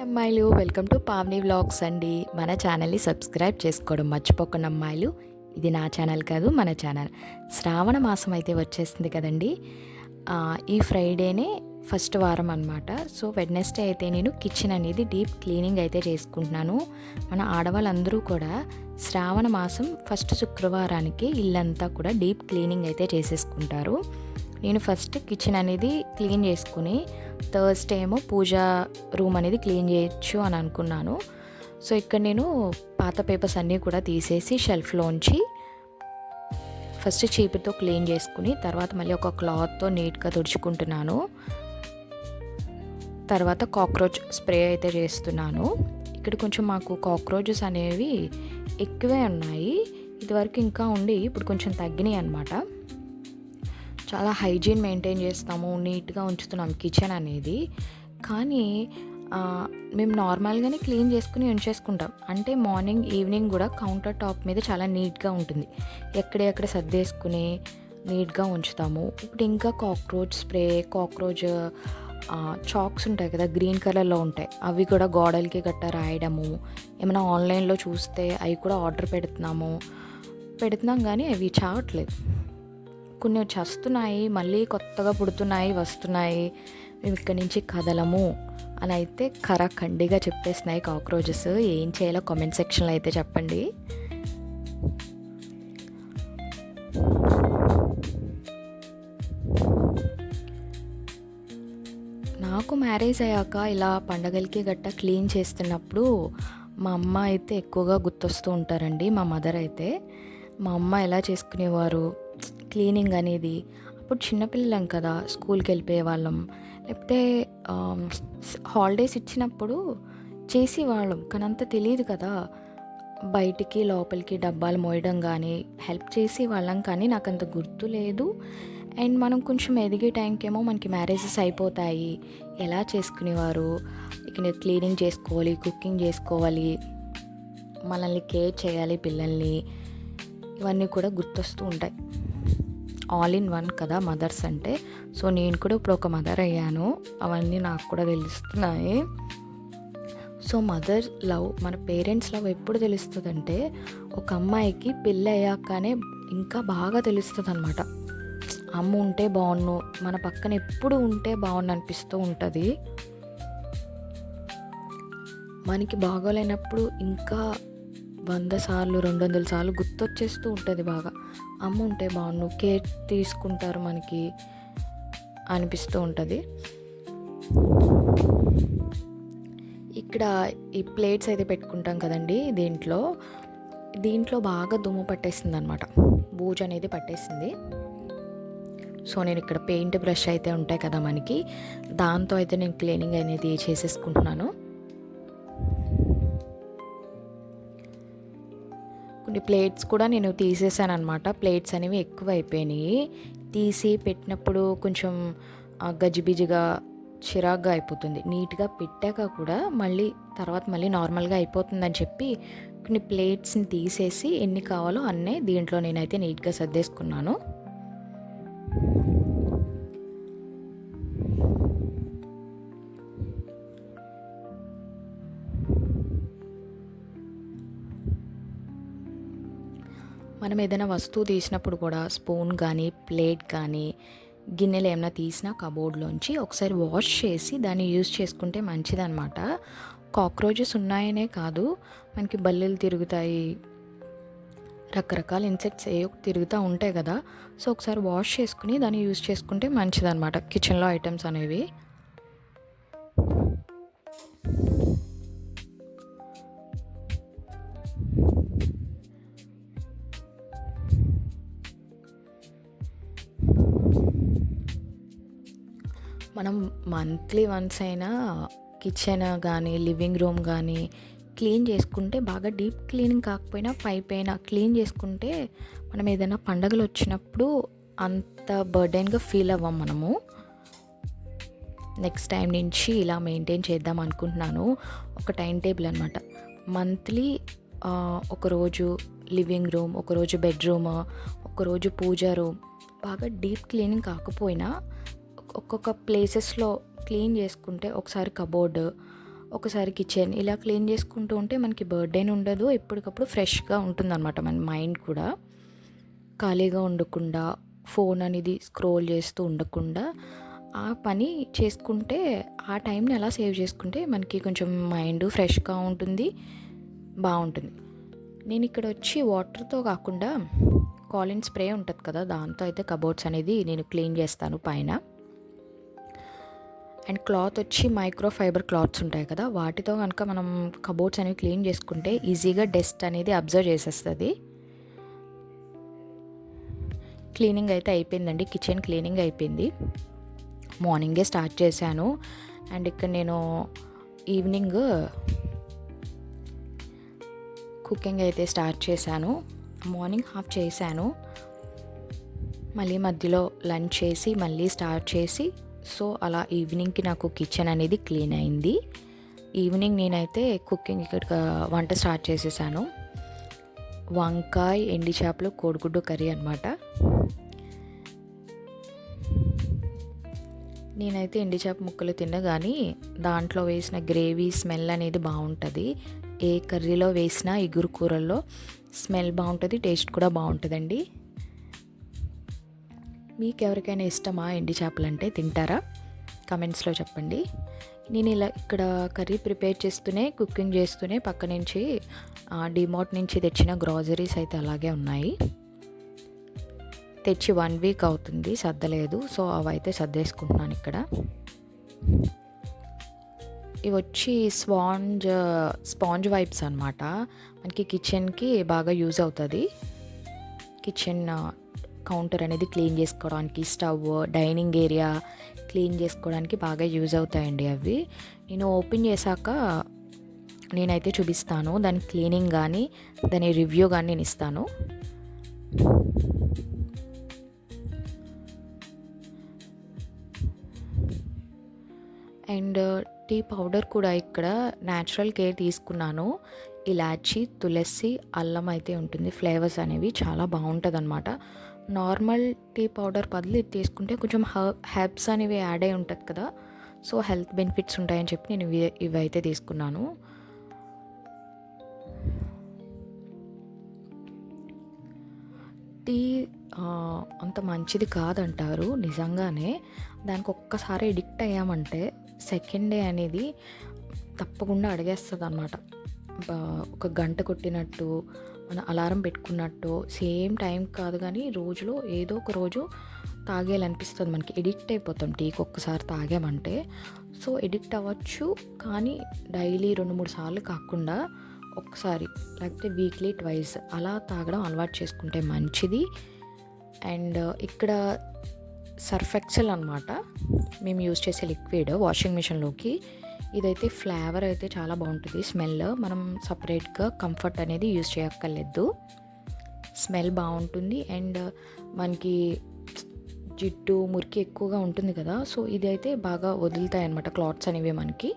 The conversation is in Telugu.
అమ్మాయిలు వెల్కమ్ టు పావని వ్లాగ్స్ అండి. మన ఛానల్ని సబ్స్క్రైబ్ చేసుకోవడం మర్చిపోకుండా అమ్మాయిలు. ఇది నా ఛానల్ కాదు, మన ఛానల్. శ్రావణ మాసం అయితే వచ్చేసింది కదండి. ఈ ఫ్రైడేనే ఫస్ట్ వారం అనమాట. సో వెడ్నెస్డే అయితే నేను కిచెన్ అనేది డీప్ క్లీనింగ్ అయితే చేసుకుంటున్నాను. మన ఆడవాళ్ళందరూ కూడా శ్రావణ మాసం ఫస్ట్ శుక్రవారానికి ఇల్లంతా కూడా డీప్ క్లీనింగ్ అయితే చేసేసుకుంటారు. నేను ఫస్ట్ కిచెన్ అనేది క్లీన్ చేసుకుని థర్స్డే ఏమో పూజా రూమ్ అనేది క్లీన్ చేయొచ్చు అని అనుకున్నాను. సో ఇక్కడ నేను పాత పేపర్స్ అన్నీ కూడా తీసేసి షెల్ఫ్లోంచి ఫస్ట్ చీపుతో క్లీన్ చేసుకుని తర్వాత మళ్ళీ ఒక క్లాత్తో నీట్గా తుడుచుకుంటున్నాను. తర్వాత కాక్రోచ్ స్ప్రే అయితే చేస్తున్నాను. ఇక్కడ కొంచెం మాకు కాక్రోచెస్ అనేవి ఎక్కువే ఉన్నాయి. ఇదివరకు ఇంకా ఉండి ఇప్పుడు కొంచెం తగ్గినాయి అన్నమాట. చాలా హైజీన్ మెయింటైన్ చేస్తాము, నీట్గా ఉంచుతున్నాం కిచెన్ అనేది. కానీ మేము నార్మల్గానే క్లీన్ చేసుకుని ఉంచేసుకుంటాం. అంటే మార్నింగ్ ఈవినింగ్ కూడా కౌంటర్ టాప్ మీద చాలా నీట్గా ఉంటుంది. ఎక్కడెక్కడ సర్దేసుకుని నీట్గా ఉంచుతాము. ఇప్పుడు ఇంకా కాక్రోచ్ స్ప్రే, కాక్రోచ్ చాక్స్ ఉంటాయి కదా, గ్రీన్ కలర్లో ఉంటాయి. అవి కూడా గోడలకి గట్టా రాయడము, ఏమైనా ఆన్లైన్లో చూస్తే అవి కూడా ఆర్డర్ పెడుతున్నాం కానీ అవి చావట్లేదు. కొన్ని చస్తున్నాయి, మళ్ళీ కొత్తగా పుడుతున్నాయి, వస్తున్నాయి. మేము ఇక్కడి నుంచి కదలము అని అయితే ఖండిగా చెప్పేస్తున్నాయి కాక్రోచెస్. ఏం చేయాలో కామెంట్ సెక్షన్లో అయితే చెప్పండి. నాకు మ్యారేజ్ అయ్యాక ఇలా పండగలకి గట్టా క్లీన్ చేస్తున్నప్పుడు మా అమ్మ అయితే ఎక్కువగా గుర్తొస్తూ ఉంటారండి. మా మదర్ అయితే, మా అమ్మ ఎలా చేసుకునేవారు క్లీనింగ్ అనేది. అప్పుడు చిన్నపిల్లలం కదా, స్కూల్కి వెళ్ళిపోయే వాళ్ళం, లేకపోతే హాలిడేస్ ఇచ్చినప్పుడు చేసేవాళ్ళం. కానీ అంత తెలియదు కదా, బయటికి లోపలికి డబ్బాలు మోయడం కానీ హెల్ప్ చేసి వాళ్ళం. కానీ నాకు అంత గుర్తు లేదు. అండ్ మనం కొంచెం ఎదిగే టైంకేమో మనకి మ్యారేజెస్ అయిపోతాయి. ఎలా చేసుకునేవారు, ఇక క్లీనింగ్ చేసుకోవాలి, కుకింగ్ చేసుకోవాలి, మనల్ని కేర్ చేయాలి, పిల్లల్ని, ఇవన్నీ కూడా గుర్తొస్తూ ఉంటాయి. ఆల్ ఇన్ వన్ కదా మదర్స్ అంటే. సో నేను కూడా ఇప్పుడు ఒక మదర్ అయ్యాను, అవన్నీ నాకు కూడా తెలుస్తున్నాయి. సో మదర్ లవ్, మన పేరెంట్స్ లవ్ ఎప్పుడు తెలుస్తుంది అంటే ఒక అమ్మాయికి పెళ్ళి అయ్యాకనే ఇంకా బాగా తెలుస్తుంది అనమాట. అమ్మ ఉంటే బాగున్ను, మన పక్కన ఎప్పుడు ఉంటే బాగుండు అనిపిస్తూ ఉంటుంది. మనకి బాగోలేనప్పుడు ఇంకా 100 సార్లు 200 సార్లు గుర్తొచ్చేస్తూ ఉంటుంది బాగా. అమ్మ ఉంటే బాగుండు, కేర్ తీసుకుంటారు మనకి అనిపిస్తూ ఉంటుంది. ఇక్కడ ఈ ప్లేట్స్ అయితే పెట్టుకుంటాం కదండి, దీంట్లో బాగా దుమ్ము పట్టేసింది అనమాట, బూజు అనేది పట్టేసింది. సో నేను ఇక్కడ పెయింట్ బ్రష్ అయితే ఉంటాయి కదా మనకి, దాంతో అయితే నేను క్లీనింగ్ అనేది చేసేసుకుంటున్నాను. కొన్ని ప్లేట్స్ కూడా నేను తీసేసాను అనమాట. ప్లేట్స్ అనేవి ఎక్కువ అయిపోయినాయి. తీసి పెట్టినప్పుడు కొంచెం గజిబిజిగా చిరాగ్గా అయిపోతుంది. నీట్గా పెట్టాక కూడా మళ్ళీ నార్మల్గా అయిపోతుందని చెప్పి కొన్ని ప్లేట్స్ని తీసేసి ఎన్ని కావాలో అన్నీ దీంట్లో నేనైతే నీట్గా సర్దేసుకున్నాను. మనం ఏదైనా వస్తువు తీసినప్పుడు కూడా స్పూన్ కానీ ప్లేట్ కానీ గిన్నెలు ఏమైనా తీసినా కబోర్డ్లోంచి ఒకసారి వాష్ చేసి దాన్ని యూజ్ చేసుకుంటే మంచిదన్నమాట. కాక్రోచెస్ ఉన్నాయనే కాదు, మనకి బల్లీలు తిరుగుతాయి, రకరకాల ఇన్సెక్ట్స్ తిరుగుతూ ఉంటాయి కదా. సో ఒకసారి వాష్ చేసుకుని దాన్ని యూజ్ చేసుకుంటే మంచిదన్నమాట కిచెన్లో ఐటమ్స్ అనేవి. మనం మంత్లీ వన్స్ అయినా కిచెన్ కానీ లివింగ్ రూమ్ కానీ క్లీన్ చేసుకుంటే, బాగా డీప్ క్లీనింగ్ కాకపోయినా పైపైన క్లీన్ చేసుకుంటే మనం ఏదైనా పండగలు వచ్చినప్పుడు అంత బర్డెన్గా ఫీల్ అవ్వం మనము. నెక్స్ట్ టైం నుంచి ఇలా మెయింటైన్ చేద్దాం అనుకుంటున్నాను. ఒక టైం టేబుల్ అనమాట. మంత్లీ ఒకరోజు లివింగ్ రూమ్, ఒకరోజు బెడ్రూమ్, ఒకరోజు పూజా రూమ్, బాగా డీప్ క్లీనింగ్ కాకపోయినా ఒక్కొక్క ప్లేసెస్లో క్లీన్ చేసుకుంటే, ఒకసారి కబోర్డ్, ఒకసారి కిచెన్ ఇలా క్లీన్ చేసుకుంటూ ఉంటే మనకి బర్త్డేని ఉండదు, ఎప్పటికప్పుడు ఫ్రెష్గా ఉంటుందన్నమాట. మన మైండ్ కూడా ఖాళీగా ఉండకుండా, ఫోన్ అనేది స్క్రోల్ చేస్తూ ఉండకుండా ఆ పని చేసుకుంటే, ఆ టైంని అలా సేవ్ చేసుకుంటే మనకి కొంచెం మైండ్ ఫ్రెష్గా ఉంటుంది, బాగుంటుంది. నేను ఇక్కడ వచ్చి వాటర్తో కాకుండా కాలిన్ స్ప్రే ఉంటుంది కదా, దాంతో అయితే కబోర్డ్స్ అనేది నేను క్లీన్ చేస్తాను పైన. అండ్ క్లాత్ వచ్చి మైక్రో ఫైబర్ క్లాత్స్ ఉంటాయి కదా, వాటితో కనుక మనం కబోర్డ్స్ అనేవి క్లీన్ చేసుకుంటే ఈజీగా డస్ట్ అనేది అబ్జర్వ్ చేసేస్తుంది. క్లీనింగ్ అయితే అయిపోయిందండి, కిచెన్ క్లీనింగ్ అయిపోయింది. మార్నింగే స్టార్ట్ చేశాను. అండ్ ఇక్కడ నేను ఈవినింగ్ కుకింగ్ అయితే స్టార్ట్ చేశాను. మార్నింగ్ హాఫ్ చేశాను, మళ్ళీ మధ్యలో లంచ్ చేసి మళ్ళీ స్టార్ట్ చేసి, సో అలా ఈవినింగ్కి నాకు కిచెన్ అనేది క్లీన్ అయింది. ఈవినింగ్ నేనైతే కుకింగ్ ఇక్కడ వంట స్టార్ట్ చేసేసాను. వంకాయ, ఎండి చేపలు, కోడిగుడ్డు కర్రీ అనమాట. నేనైతే ఎండి చేప ముక్కలు తిన్నా, కానీ దాంట్లో వేసిన గ్రేవీ స్మెల్ అనేది బాగుంటుంది. ఏ కర్రీలో వేసినా ఇగురు కూరల్లో స్మెల్ బాగుంటుంది, టేస్ట్ కూడా బాగుంటుందండి. మీకు ఎవరికైనా ఇష్టమా ఎండి చేపలు అంటే, తింటారా? కమెంట్స్లో చెప్పండి. నేను ఇలా ఇక్కడ కర్రీ ప్రిపేర్ చేస్తూనే, కుకింగ్ చేస్తూనే పక్క నుంచి డిమార్ట్ నుంచి తెచ్చిన గ్రాసరీస్ అయితే అలాగే ఉన్నాయి. తెచ్చి 1 వీక్ అవుతుంది, సర్దలేదు. సో అవి అయితే సర్దేసుకుంటున్నాను ఇక్కడ. ఇవి వచ్చి స్పాంజ్ వైప్స్ అనమాట. మనకి కిచెన్కి బాగా యూజ్ అవుతుంది. కిచెన్ కౌంటర్ అనేది క్లీన్ చేసుకోవడానికి, స్టవ్, డైనింగ్ ఏరియా క్లీన్ చేసుకోవడానికి బాగా యూజ్ అవుతాయండి అవి. నేను ఓపెన్ చేశాక నేనైతే చూపిస్తాను, దాని క్లీనింగ్ కానీ దాని రివ్యూ కానీ నేను ఇస్తాను. అండ్ టీ పౌడర్ కూడా ఇక్కడ న్యాచురల్ కేర్ తీసుకున్నాను. ఇలాచి, తులసి, అల్లం అయితే ఉంటుంది. ఫ్లేవర్స్ అనేవి చాలా బాగుంటుంది అనమాట. నార్మల్ టీ పౌడర్ బదులు ఇది తీసుకుంటే కొంచెం హెర్బ్స్ అనేవి యాడ్ అయి ఉంటుంది కదా, సో హెల్త్ బెనిఫిట్స్ ఉంటాయని చెప్పి నేను ఇవి అయితే తీసుకున్నాను. టీ అంత మంచిది కాదంటారు నిజంగానే. దానికి ఒక్కసారి ఎడిక్ట్ అయ్యామంటే సెకండ్ డే అనేది తప్పకుండా అడిగేస్తుంది అనమాట. ఒక గంట కొట్టినట్టు, మన అలారం పెట్టుకున్నట్టు, సేమ్ టైం కాదు కానీ రోజులో ఏదో ఒక రోజు తాగేయాలనిపిస్తుంది మనకి. ఎడిక్ట్ అయిపోతాం టీకి ఒక్కసారి తాగామంటే. సో ఎడిక్ట్ అవ్వచ్చు, కానీ డైలీ 2-3 సార్లు కాకుండా ఒక్కసారి, లేకపోతే వీక్లీ ట్వైస్ అలా తాగడం అలవాటు చేసుకుంటే మంచిది. అండ్ ఇక్కడ సర్ఫ్ ఎక్సెల్ అనమాట మేము యూజ్ చేసే లిక్విడ్ వాషింగ్ మిషన్లోకి. ఇదైతే ఫ్లేవర్ అయితే చాలా బాగుంటుంది, స్మెల్. మనం సపరేట్గా కంఫర్ట్ అనేది యూజ్ చేయక్కర్లేదు, స్మెల్ బాగుంటుంది. అండ్ మనకి జిడ్డు, మురికి ఎక్కువగా ఉంటుంది కదా, సో ఇది అయితే బాగా వదులుతాయి అన్నమాట క్లాత్స్ అనేవి మనకి.